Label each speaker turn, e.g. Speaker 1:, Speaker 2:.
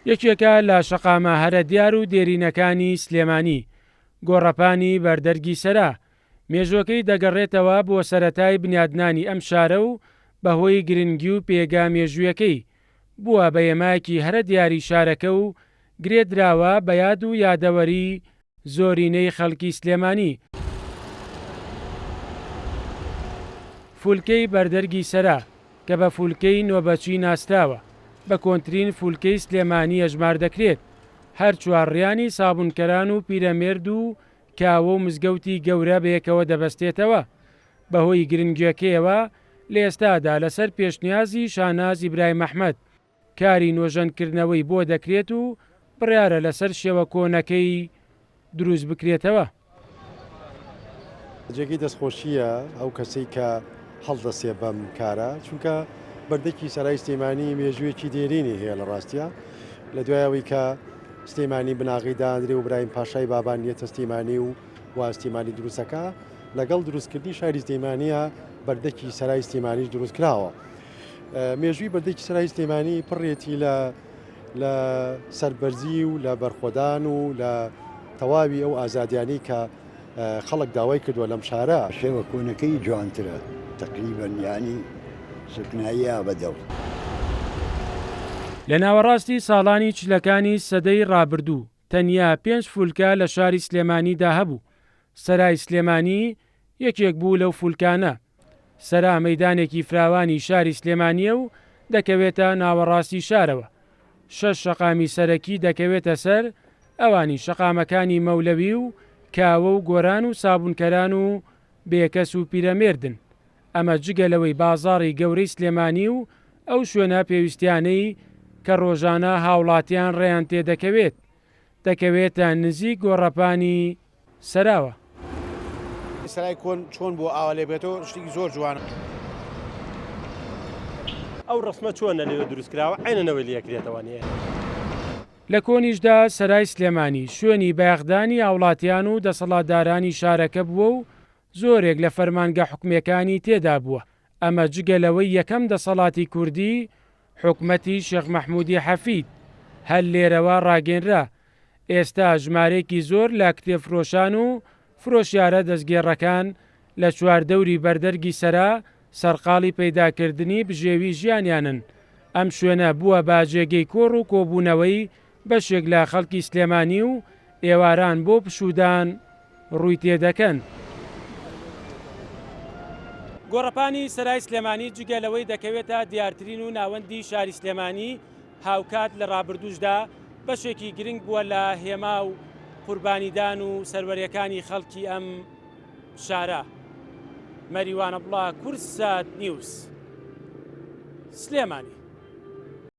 Speaker 1: یەکێکە لە شەقامە هەرە دیار و دێرینەکانی سلێمانی گۆڕەپانی بەردەرگی سەرا. مێژوەکەی دەگەڕێتەوە بۆ سەرەتای بنیادنانی ئەم شارە و بەهۆی گرنگی و پێگا مێژوویەکەی بووە بە ئێمایەکی هەرە دیاری شارەکە و گرێدراوە بە یاد و یادەوەری زۆرینەی خەڵکی سلێمانی. فولکەی بەردەرگی سەرا کە بە فولکەی نۆبەچی ناستراوە بە کۆنترین فولکەی سلێمانی ئەژمار دەکرێت. هەر چوارڕیانی سابونکەران و پیرەمێرد و کاوە و مزگەوتی گەورە بەیەکەوە دەبەستێتەوە. بەهۆی گرنگیەکەیەوە لە ئێستادا لەسەر پێشنیازی شاناز ئیبراهیم ئەحمەد کاری نۆژەنکردنەوەی بۆ دەکرێت و بڕیارە لەسەر شێوە کۆنەکەی دروست بکرێتەوە.
Speaker 2: جێگەی دەستخۆشیە ئەو کەسەی کە هەڵدەسێ بەم کارە، چونکە بەردەکی سەرای سلێمانی مێژوویەکی دێرینی هەیە لە ڕاستیە. لە دوایەوەی کە سلێمانی بناغیدا ئەندرێ و برایم پاشای بابان نیەتە سلێمانی و واستیمانی دروستەکە لەگەڵ دروستکردنی شاری سلێمانیە بەردەکی سەرای سلێمانیش دروست کراوە. مێژووی بەردەکی سەرای سلێمانی پڕێتی لە سەربەرزی و لە بەرخۆدان و لە تەواوی ئەو ئازادیانی کە خەڵک داوای کردووە لەم شارە.
Speaker 3: شێوە کۆنەکەی جوانترە تقریبەن ینی سکناییە بەدەوڵ.
Speaker 1: لە ناوەڕاستی ساڵانی چلەکانی سەدەی ڕابردوو تەنیا 5 فولکە لە شاری سلێمانیدا هەبوو. سەرای سلێمانی یەکێک بوو لەو فولکانە. سەرا مەیدانێکی فراوانی شاری سلێمانیە و دەکەوێتە ناوەڕاستی شارەوە. 6 شەقامی سەرەکی دەکەوێتە سەر، ئەوانی شەقامەکانی مەولەوی و کاوە و گۆران و سابونکەران و بێکەس و پیرەمێردن. ئەمە جگەلەوەی بازاڕی گەورەی سلێمانی و ئەو شوێنە پێویستیانەی کە ڕۆژانە هاوڵاتیان ڕێیان دەکەوێتە نزیک گۆڕەپانی سەراوە.
Speaker 4: سەرای کۆن چۆن بۆ ئاوا لێ بێتەوە شتێکی زۆر جوانە.
Speaker 5: ئەو ڕسمە چۆن لەوێ دروستکراوە عینەوەی لەکرێتەوە نیە.
Speaker 1: لە کۆنیشدا سەرای سلێمانی شوێنی بایەخدانی هاوڵاتیان و دەسەڵاتدارانی شارەکە بووە و زۆرێک لە فەرمانگە حکومەکانی تێدا بووە. ئەمە جگەلەوەی یەکەم دەسەڵاتی کوردی حکومەتی شێخ مەحموودی حەفید هەر لێرەوە ڕاگەنرا. ئێستا ژمارەیەکی زۆر لە کتێبفرۆشان و فرۆشیارە دەستگێڕەکان لە چواردەوری بەردەرگی سەرا سەرقاڵی پەیداکردنی بژێوی ژیانیانن. ئەم شوێنە بووە باجێگەی کۆڕ و کۆبوونەوەی بەشێک لە خەڵکی سلێمانی و ئێواران بۆ پشودان ڕووی تێدەکەن. گۆڕەپانی سەرای سلێمانی جگەلەوەی دەکەوێتە دیارترین و ناوەندی شاری سلێمانی هاوکات لە ڕابردووشدا بەشێکی گرنگ بووە لە هێما و قوربانیدان و سەروەریەکانی خەڵکی ئەم شارە. مەریوانە بڵا کورسات نیوز سلێمانی.